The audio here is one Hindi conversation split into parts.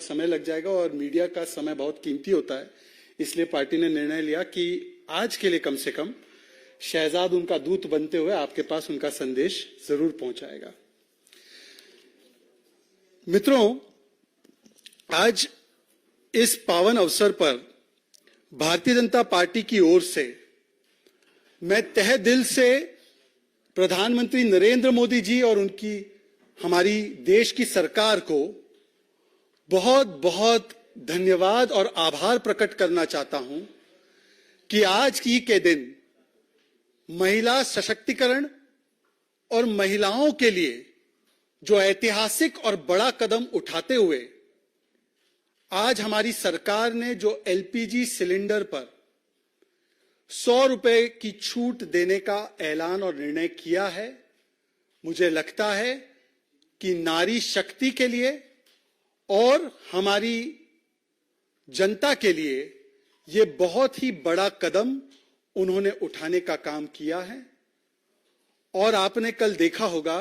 समय लग जाएगा और मीडिया का समय बहुत कीमती होता है, इसलिए पार्टी ने निर्णय लिया कि आज के लिए कम से कम शहजाद उनका दूत बनते हुए आपके पास उनका संदेश जरूर पहुंचाएगा। मित्रों, आज इस पावन अवसर पर भारतीय जनता पार्टी की ओर से मैं तहे दिल से प्रधानमंत्री नरेंद्र मोदी जी और उनकी हमारी देश की सरकार को बहुत बहुत धन्यवाद और आभार प्रकट करना चाहता हूं कि आज की के दिन महिला सशक्तिकरण और महिलाओं के लिए जो ऐतिहासिक और बड़ा कदम उठाते हुए आज हमारी सरकार ने जो एलपीजी सिलेंडर पर 100 रुपए की छूट देने का ऐलान और निर्णय किया है, मुझे लगता है कि नारी शक्ति के लिए और हमारी जनता के लिए यह बहुत ही बड़ा कदम उन्होंने उठाने का काम किया है। और आपने कल देखा होगा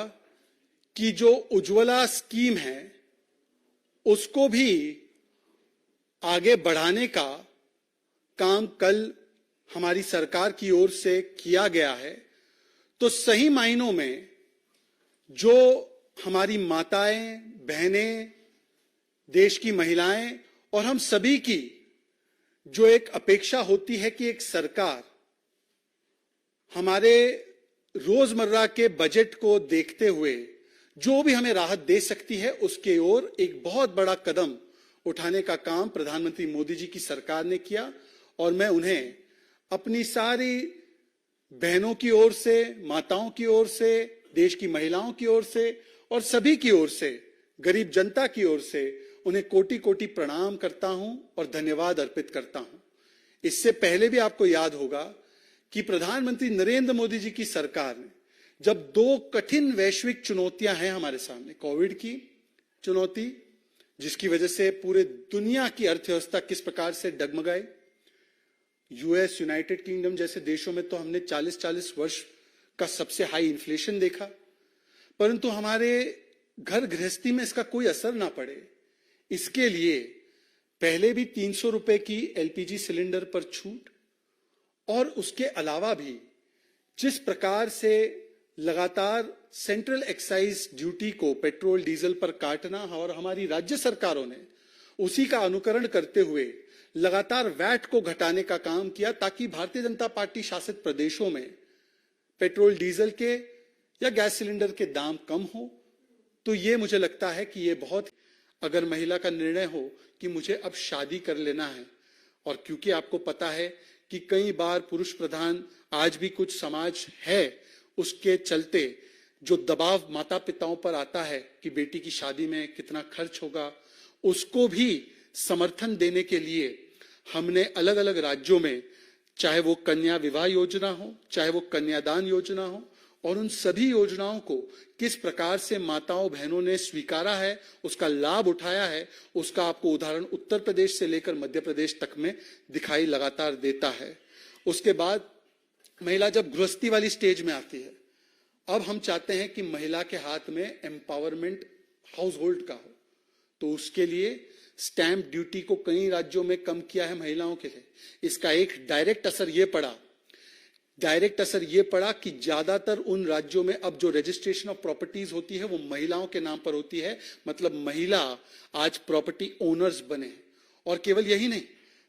कि जो उज्ज्वला स्कीम है उसको भी आगे बढ़ाने का काम कल हमारी सरकार की ओर से किया गया है। तो सही मायनों में जो हमारी माताएं, बहनें, देश की महिलाएं और हम सभी की जो एक अपेक्षा होती है कि एक सरकार हमारे रोजमर्रा के बजट को देखते हुए जो भी हमें राहत दे सकती है उसके ओर एक बहुत बड़ा कदम उठाने का काम प्रधानमंत्री मोदी जी की सरकार ने किया। और मैं उन्हें अपनी सारी बहनों की ओर से, माताओं की ओर से, देश की महिलाओं की ओर से और सभी की ओर से, गरीब जनता की ओर से उन्हें कोटि कोटि प्रणाम करता हूं और धन्यवाद अर्पित करता हूं। इससे पहले भी आपको याद होगा कि प्रधानमंत्री नरेंद्र मोदी जी की सरकार ने जब 2 कठिन वैश्विक चुनौतियां हैं हमारे सामने, कोविड की चुनौती जिसकी वजह से पूरे दुनिया की अर्थव्यवस्था किस प्रकार से डगमगाई, यूएस, यूनाइटेड किंगडम जैसे देशों में तो हमने 40-40 वर्ष का सबसे हाई इन्फ्लेशन देखा, परंतु हमारे घर गृहस्थी में इसका कोई असर ना पड़े इसके लिए पहले भी 300 रुपए की एलपीजी सिलेंडर पर छूट और उसके अलावा भी जिस प्रकार से लगातार सेंट्रल एक्साइज ड्यूटी को पेट्रोल डीजल पर काटना और हमारी राज्य सरकारों ने उसी का अनुकरण करते हुए लगातार वैट को घटाने का काम किया ताकि भारतीय जनता पार्टी शासित प्रदेशों में पेट्रोल डीजल के या गैस सिलेंडर के दाम कम हो। तो ये मुझे लगता है कि ये बहुत, अगर महिला का निर्णय हो कि मुझे अब शादी कर लेना है, और क्योंकि आपको पता है कि कई बार पुरुष प्रधान आज भी कुछ समाज है, उसके चलते जो दबाव माता पिताओं पर आता है कि बेटी की शादी में कितना खर्च होगा, उसको भी समर्थन देने के लिए हमने अलग अलग राज्यों में, चाहे वो कन्या विवाह योजना हो, चाहे वो कन्यादान योजना हो, और उन सभी योजनाओं को किस प्रकार से माताओं बहनों ने स्वीकारा है, उसका लाभ उठाया है, उसका आपको उदाहरण उत्तर प्रदेश से लेकर मध्य प्रदेश तक में दिखाई लगातार देता है। उसके बाद महिला जब गृहस्थी वाली स्टेज में आती है, अब हम चाहते हैं कि महिला के हाथ में एम्पावरमेंट हाउस होल्ड का हो, तो उसके लिए स्टैंप ड्यूटी को कई राज्यों में कम किया है महिलाओं के लिए। इसका एक डायरेक्ट असर ये पड़ा कि ज्यादातर उन राज्यों में अब जो रजिस्ट्रेशन ऑफ प्रॉपर्टीज होती है वो महिलाओं के नाम पर होती है, मतलब महिला आज प्रॉपर्टी ओनर्स बने। और केवल यही नहीं,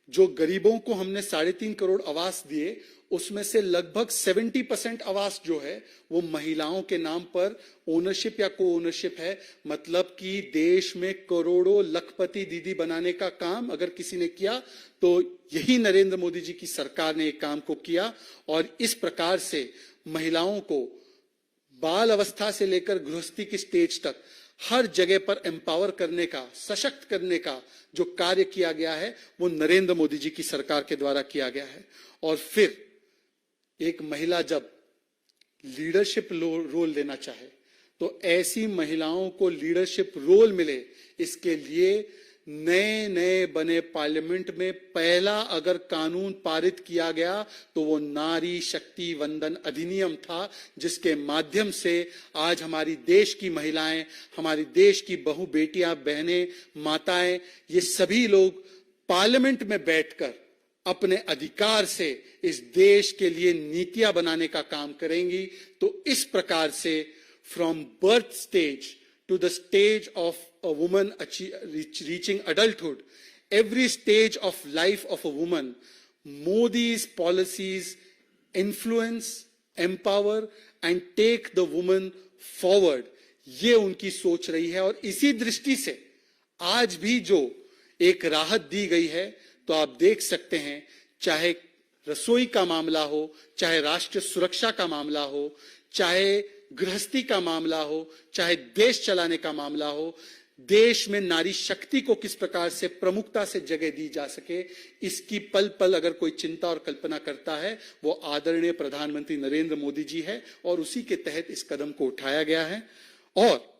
जो गरीबों को हमने 3.5 करोड़ आवास दिए उसमें से लगभग 70% आवास जो है वो महिलाओं के नाम पर ओनरशिप या को ओनरशिप है। मतलब कि देश में करोड़ों लखपति दीदी बनाने का काम अगर किसी ने किया तो यही नरेंद्र मोदी जी की सरकार ने एक काम को किया। और इस प्रकार से महिलाओं को बाल अवस्था से लेकर गृहस्थी की स्टेज तक हर जगह पर एम्पावर करने का, सशक्त करने का जो कार्य किया गया है वो नरेंद्र मोदी जी की सरकार के द्वारा किया गया है। और फिर एक महिला जब लीडरशिप रोल लेना चाहे तो ऐसी महिलाओं को लीडरशिप रोल मिले, इसके लिए नए नए बने पार्लियामेंट में पहला अगर कानून पारित किया गया तो वो नारी शक्ति वंदन अधिनियम था, जिसके माध्यम से आज हमारी देश की महिलाएं, हमारी देश की बहू बेटियां, बहनें, माताएं, ये सभी लोग पार्लियामेंट में बैठकर अपने अधिकार से इस देश के लिए नीतियां बनाने का काम करेंगी। तो इस प्रकार से from birth stage to the stage of a woman reaching adulthood, every stage of life of a woman, Modi's policies influence, empower and take the woman forward. ये उनकी सोच रही है और इसी दृष्टि से आज भी जो एक राहत दी गई है, तो आप देख सकते हैं, चाहे रसोई का मामला हो, चाहे राष्ट्रीय सुरक्षा का मामला हो, चाहे गृहस्थी का मामला हो, चाहे देश चलाने का मामला हो, देश में नारी शक्ति को किस प्रकार से प्रमुखता से जगह दी जा सके, इसकी पल पल अगर कोई चिंता और कल्पना करता है, वो आदरणीय प्रधानमंत्री नरेंद्र मोदी जी है और उसी के तहत इस कदम को उठाया गया है। और